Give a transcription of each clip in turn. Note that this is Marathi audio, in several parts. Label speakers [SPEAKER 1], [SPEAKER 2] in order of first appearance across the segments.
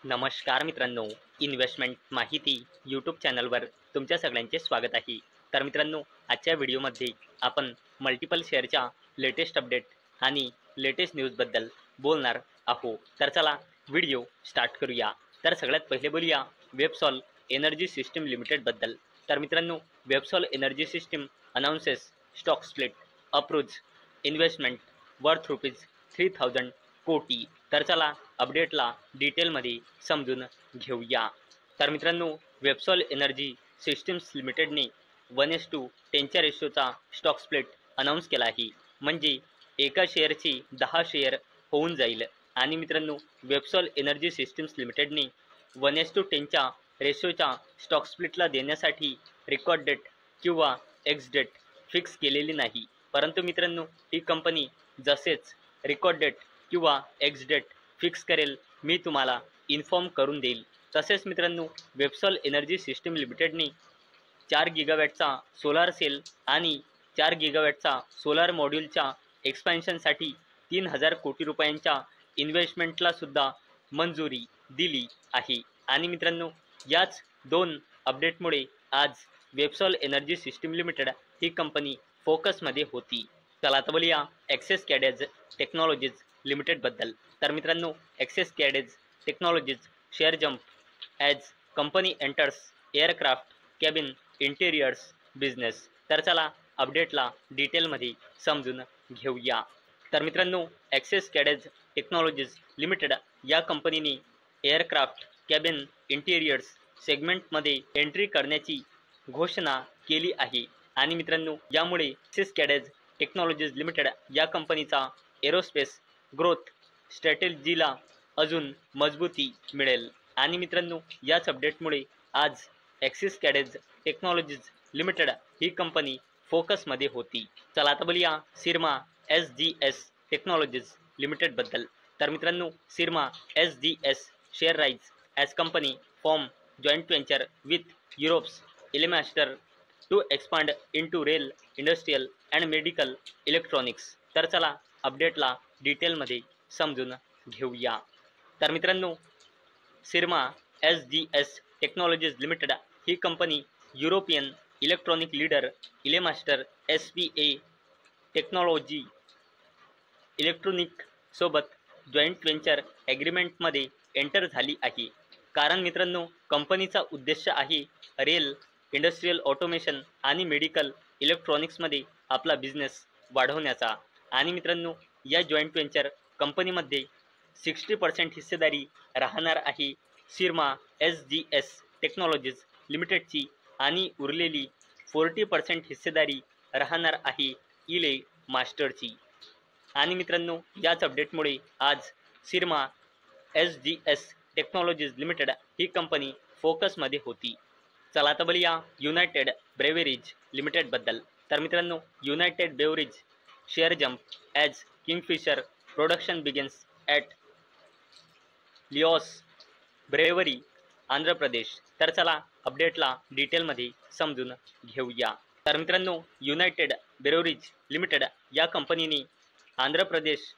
[SPEAKER 1] नमस्कार मित्रांनो, इन्व्हेस्टमेंट माहिती यूट्यूब चॅनलवर तुमच्या सगळ्यांचे स्वागत आहे. तर मित्रांनो, आजच्या व्हिडिओमध्ये आपण मल्टिपल शेअरच्या लेटेस्ट अपडेट आणि लेटेस्ट न्यूजबद्दल बोलणार आहोत. तर चला व्हिडिओ स्टार्ट करूया. तर सगळ्यात पहिले बोलूया वेबसॉल एनर्जी सिस्टीम लिमिटेडबद्दल. तर मित्रांनो, Websol Energy System announces stock split approves investment worth ₹3000 कोटी. तर चला अपडेटला डिटेलमध्ये समजून घेऊया. तर मित्रांनो, वेबसॉल एनर्जी सिस्टीम्स लिमिटेडने 1:10च्या रेशोचा स्टॉक स्प्लिट अनाऊन्स केला आहे. म्हणजे एका शेअरचे 10 शेअर होऊन जाईल. आणि मित्रांनो, वेबसॉल एनर्जी सिस्टीम्स लिमिटेडने 1:10च्या रेशोच्या स्टॉक स्प्लिटला देण्यासाठी रेकॉर्ड डेट किंवा एक्स डेट फिक्स केलेली नाही. परंतु मित्रांनो, ही कंपनी जसेच रेकॉर्ड डेट किंवा एक्स डेट फिक्स करेल मी तुम्हाला इन्फॉर्म करून देईल. तसेच मित्रांनो, Websol Energy system लिमिटेडने 4 गिगावॅटचा solar sale आणि 4 गिगावॅटचा सोलार मॉड्यूलच्या एक्सपान्शनसाठी 3000 कोटी रुपयांच्या इन्व्हेस्टमेंटला सुद्धा मंजुरी दिली आहे. आणि मित्रांनो, याच 2 अपडेटमुळे आज वेबसॉल एनर्जी सिस्टीम लिमिटेड ही कंपनी फोकसमध्ये होती. चला आता बोलूया ॲक्सेस कॅडेज टेक्नॉलॉजीज लिमिटेडबद्दल. तर मित्रांनो, Axiscades Technologies share jump as company enters aircraft cabin interiors business. तर चला अपडेटला डिटेलमध्ये समजून घेऊया. तर मित्रांनो, ॲक्सेस कॅडेज टेक्नॉलॉजीज लिमिटेड या कंपनीने एअरक्राफ्ट कॅबिन इंटेरियर्स सेगमेंटमध्ये एंट्री करण्याची घोषणा केली आहे. आणि मित्रांनो, यामुळे ॲक्सेस कॅडेज टेक्नॉलॉजीज लिमिटेड या कंपनीचा एरोस्पेस ग्रोथ स्ट्रॅटेजीला अजून मजबूती मिळेल. आणि मित्रांनो, याच अपडेटमुळे आज ॲक्सेस कॅडेज टेक्नॉलॉजीज लिमिटेड ही कंपनी फोकसमध्ये होती. चला आता बोलूया सिरमा SGS टेक्नॉलॉजीज लिमिटेडबद्दल. तर मित्रांनो, Syrma SGS share rise as company form joint venture with Europe's Elemaster to expand into rail industrial and medical electronics. तर चला अपडेटला डिटेलमध्ये समजून घेऊया. तर मित्रांनो, सिरमा SGS टेक्नॉलॉजीज लिमिटेड ही company European electronic leader Elemaster SPA technology electronic सोबत जॉईंट व्हेंचर ॲग्रीमेंटमध्ये एंटर झाली आहे. कारण मित्रांनो, कंपनीचा उद्देश आहे रेल इंडस्ट्रियल ऑटोमेशन आणि मेडिकल इलेक्ट्रॉनिक्समध्ये आपला बिझनेस वाढवण्याचा. आणि मित्रांनो, या जॉईंट व्हेंचर कंपनीमध्ये 60% हिस्सेदारी राहणार आहे सिरमा SGS टेक्नॉलॉजीज लिमिटेडची आणि उरलेली 40% हिस्सेदारी राहणार आहे इले मास्टरची. आणि मित्रांनो, याच अपडेटमुळे आज सिरमा SGS टेक्नॉलॉजीज लिमिटेड ही कंपनी फोकसमध्ये होती. चला आता बोलूया युनायटेड ब्रेवरीज लिमिटेडबद्दल. तर मित्रांनो, United Breweries share jump as Kingfisher production begins at Leo's brewery Andhra Pradesh. तर चला अपडेटला डिटेलमध्ये समजून घेऊया. तर मित्रांनो, युनायटेड ब्रेवरीज लिमिटेड या कंपनीने आंध्र प्रदेश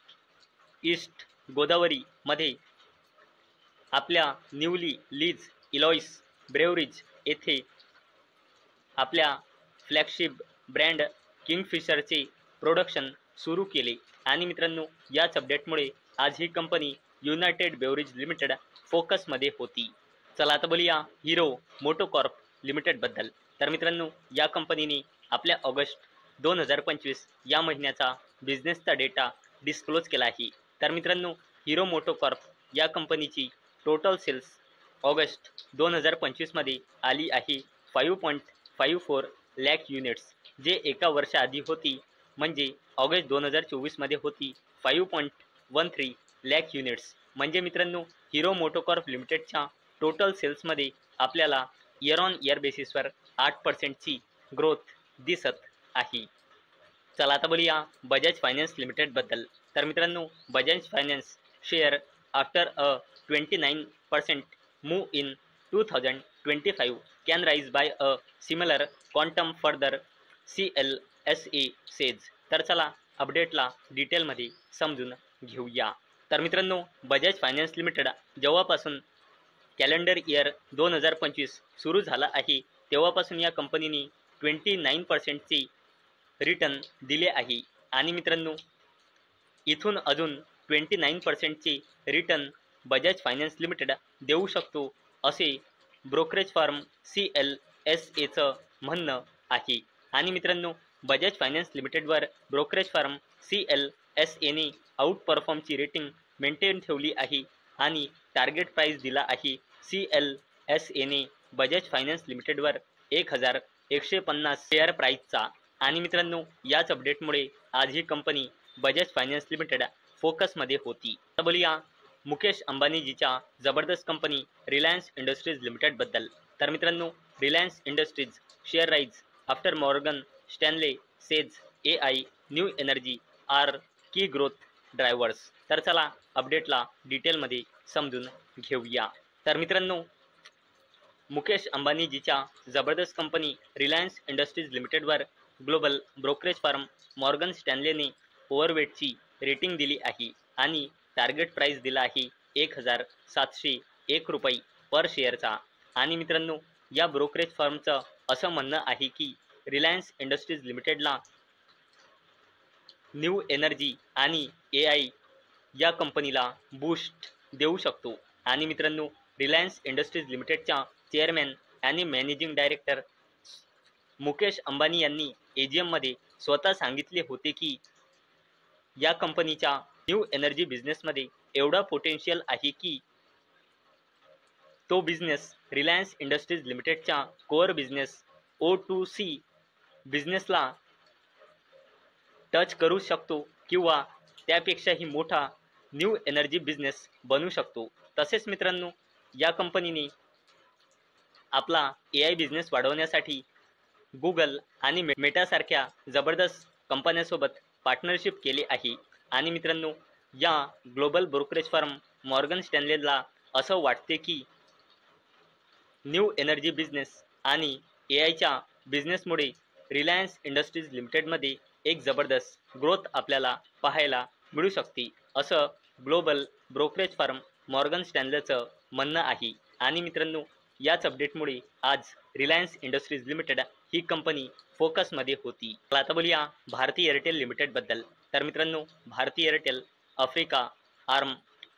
[SPEAKER 1] ईस्ट गोदावरीमध्ये आपल्या न्यूली लीज इलॉईस ब्रेवरीज येथे आपल्या फ्लॅगशिप ब्रँड किंगफिशरचे प्रोडक्शन सुरू केले. आणि मित्रांनो, याच अपडेटमुळे आज ही कंपनी युनायटेड ब्रेवरीज लिमिटेड फोकसमध्ये होती. चला आता बोलूया हिरो मोटोकॉर्प लिमिटेडबद्दल. तर मित्रांनो, या कंपनीने आपल्या ऑगस्ट 2025 या महिन्याचा बिझनेसचा डेटा डिस्क्लोज केला आहे. तर मित्रांनो, हिरो मोटोकॉर्प या कंपनीची टोटल सेल्स ऑगस्ट 2025मध्ये आली आहे 5.54 लाख युनिट्स, जे एका वर्षाआधी होती म्हणजे ऑगस्ट 2024मध्ये होती 5.13 लाख युनिट्स. म्हणजे मित्रांनो, हिरो मोटोकॉर्प लिमिटेडच्या टोटल सेल्समध्ये आपल्याला इयर ऑन इयर बेसिसवर 8%ची ग्रोथ दिसत आहे. चला आता बोलूया बजाज फायनान्स लिमिटेडबद्दल. तर मित्रांनो, Bajaj finance share after a 29% move in 2025 can rise by a similar quantum further CLSA says. तर चला अपडेटला डिटेलमध्ये समजून घेऊया. तर मित्रांनो, बजाज फायनान्स लिमिटेड जेव्हापासून कॅलेंडर इयर 2025 सुरू झाला आहे तेव्हापासून या कंपनीने 29%चे रिटर्न दिले आहे। आणि मित्रांनो, इथून अजून 29%चे रिटर्न बजाज फायनान्स लिमिटेड देऊ शकतो असे ब्रोकरेज फर्म CLSAचं म्हणणं आहे। आणि मित्रांनो, बजाज फायनान्स लिमिटेडवर ब्रोकरेज फर्म CLSAने आउट परफॉर्मची रेटिंग मेंटेन ठेवली आहे आणि टार्गेट प्राइस दिला आहे। CLSAने बजाज फायनान्स लिमिटेडवर 1150 शेअर प्राइसचा। आणि मित्रांनो, याच अपडेटमुळे आज ही कंपनी बजाज फायनान्स लिमिटेड फोकसमध्ये होती। आता बोलूया मुकेश अंबानीजीच्या जबरदस्त कंपनी रिलायन्स इंडस्ट्रीज लिमिटेडबद्दल। तर मित्रांनो, Reliance industries share rise after Morgan Stanley says AI new energy are key growth drivers. तर चला अपडेटला डिटेलमध्ये समजून घेऊया। तर मित्रांनो, मुकेश अंबानीजीच्या जबरदस्त कंपनी रिलायन्स इंडस्ट्रीज लिमिटेडवर ग्लोबल ब्रोकरेज फर्म मॉर्गन स्टॅनलेने ओव्हरवेटची रेटिंग दिली आहे आणि टार्गेट प्राइस दिला आहे 1701 रुपये पर शेअरचा। आणि मित्रांनो, या ब्रोकरेज फर्मचं असं म्हणणं आहे की रिलायन्स इंडस्ट्रीज लिमिटेडला न्यू एनर्जी आणि AI या कंपनीला बूस्ट देऊ शकतो। आणि मित्रांनो, रिलायन्स इंडस्ट्रीज लिमिटेडच्या चेअरमॅन आणि मॅनेजिंग डायरेक्टर मुकेश अंबानी यांनी AGMमध्ये स्वतः सांगितले होते की या कंपनीच्या न्यू एनर्जी बिझनेसमध्ये एवढा पोटेन्शियल आहे की तो बिझनेस रिलायन्स इंडस्ट्रीज लिमिटेडच्या कोअर बिझनेस O2C बिझनेसला टच करू शकतो किंवा त्यापेक्षाही मोठा न्यू एनर्जी बिझनेस बनू शकतो। तसेच मित्रांनो, या कंपनीने आपला AI बिझनेस वाढवण्यासाठी गुगल आणि मेटासारख्या जबरदस्त कंपन्यांसोबत पार्टनरशिप केली आहे। आणि मित्रांनो, या ग्लोबल ब्रोकरेज फर्म मॉर्गन स्टॅनलेला असं वाटते की न्यू एनर्जी बिझनेस आणि AIच्या बिझनेसमुळे रिलायन्स इंडस्ट्रीज लिमिटेडमध्ये एक जबरदस्त ग्रोथ आपल्याला पाहायला मिळू शकते, असं ग्लोबल ब्रोकरेज फर्म मॉर्गन स्टॅनलेचं म्हणणं आहे। आणि मित्रांनो, याच अपडेटमुळे आज रिलायन्स इंडस्ट्रीज लिमिटेड ही कंपनी फोकसमध्ये होती। आता बोलूया भारती एअरटेल लिमिटेडबद्दल। तर मित्रांनो, Bharti Airtel Africa arm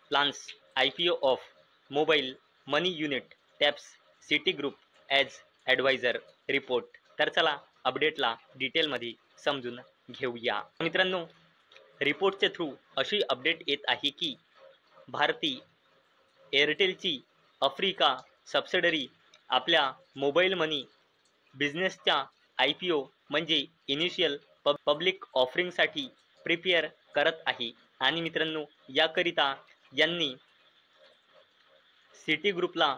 [SPEAKER 1] plans IPO of mobile money unit taps Citi group as adviser report. तर चला अपडेटला डिटेलमध्ये समजून घेऊया। मित्रांनो, रिपोर्टच्या थ्रू अशी अपडेट येत आहे की भारती एअरटेलची आफ्रिका सबसिडरी आपल्या मोबाईल मनी बिझनेसच्या IPO म्हणजे इनिशियल पब्लिक ऑफरिंगसाठी प्रिपेअर करत आहे। आणि मित्रांनो, याकरिता यांनी सिटी ग्रुपला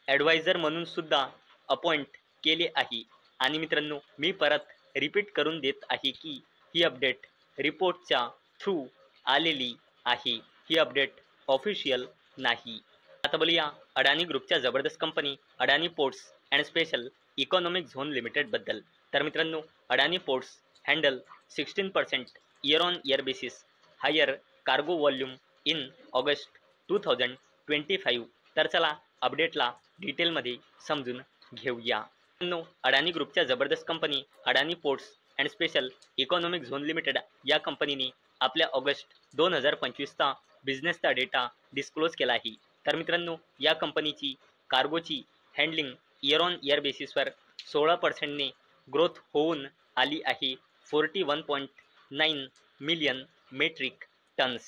[SPEAKER 1] ॲडवायझर म्हणून सुद्धा अपॉइंट केले आहे। आणि मित्रांनो, मी परत रिपीट करून देत आहे की ही अपडेट रिपोर्टच्या थ्रू आलेली आहे, ही अपडेट ऑफिशियल नाही। आता बोलूया अडानी ग्रुपच्या जबरदस्त company Adani Ports and Special Economic Zone लिमिटेडबद्दल। तर मित्रांनो, Adani Ports handle 16% year on year basis higher cargo volume in August 2025। तर चला अपडेटला डिटेलमध्ये समजून घेऊया। मित्रांनो, अडानी ग्रुपच्या जबरदस्त company Adani Ports and Special Economic Zone limited या कंपनीने आपल्या ऑगस्ट 2025चा बिझनेसचा डेटा डिस्क्लोज केला आहे। तर मित्रांनो, या कंपनीची कार्गोची हँडलिंग इयर ऑन इयर बेसिसवर 16%ने ग्रोथ होऊन आली आहे 41.9 मिलियन मेट्रिक टन्स,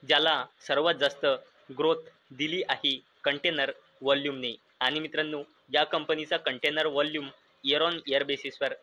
[SPEAKER 1] ज्याला सर्वात जास्त ग्रोथ दिली आहे कंटेनर व्हॉल्यूमने। आणि मित्रांनो, या कंपनीचा container volume year on year बेसिसवर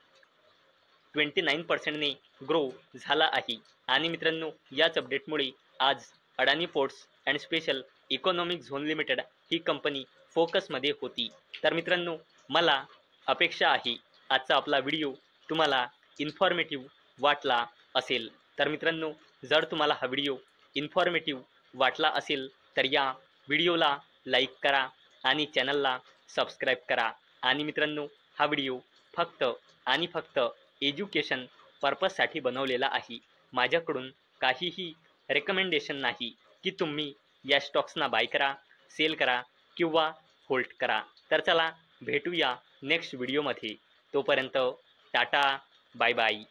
[SPEAKER 1] 29%ने ग्रो झाला आहे। आणि मित्रांनो, याच अपडेटमुळे आज Adani Ports and Special Economic Zone Limited ही कंपनी फोकसमध्ये होती। तर मित्रांनो, मला अपेक्षा आहे आजचा आपला व्हिडिओ तुम्हाला इन्फॉर्मेटिव्ह वाटला असेल। तर मित्रांनो, जर तुम्हाला हा व्हिडिओ इन्फॉर्मेटिव्ह वाटला असेल तर या व्हिडिओला लाईक करा आणि चॅनलला सबस्क्राईब करा। आणि मित्रांनो, हा व्हिडिओ फक्त आणि फक्त एज्युकेशन पर्पजसाठी बनवलेला आहे। माझ्याकडून काहीही रेकमेंडेशन नाही की तुम्ही या स्टॉक्सना बाय करा, सेल करा किंवा होल्ड करा. तर चला भेटूया नेक्स्ट व्हिडिओमध्ये. तोपर्यंत टाटा, बाय बाय.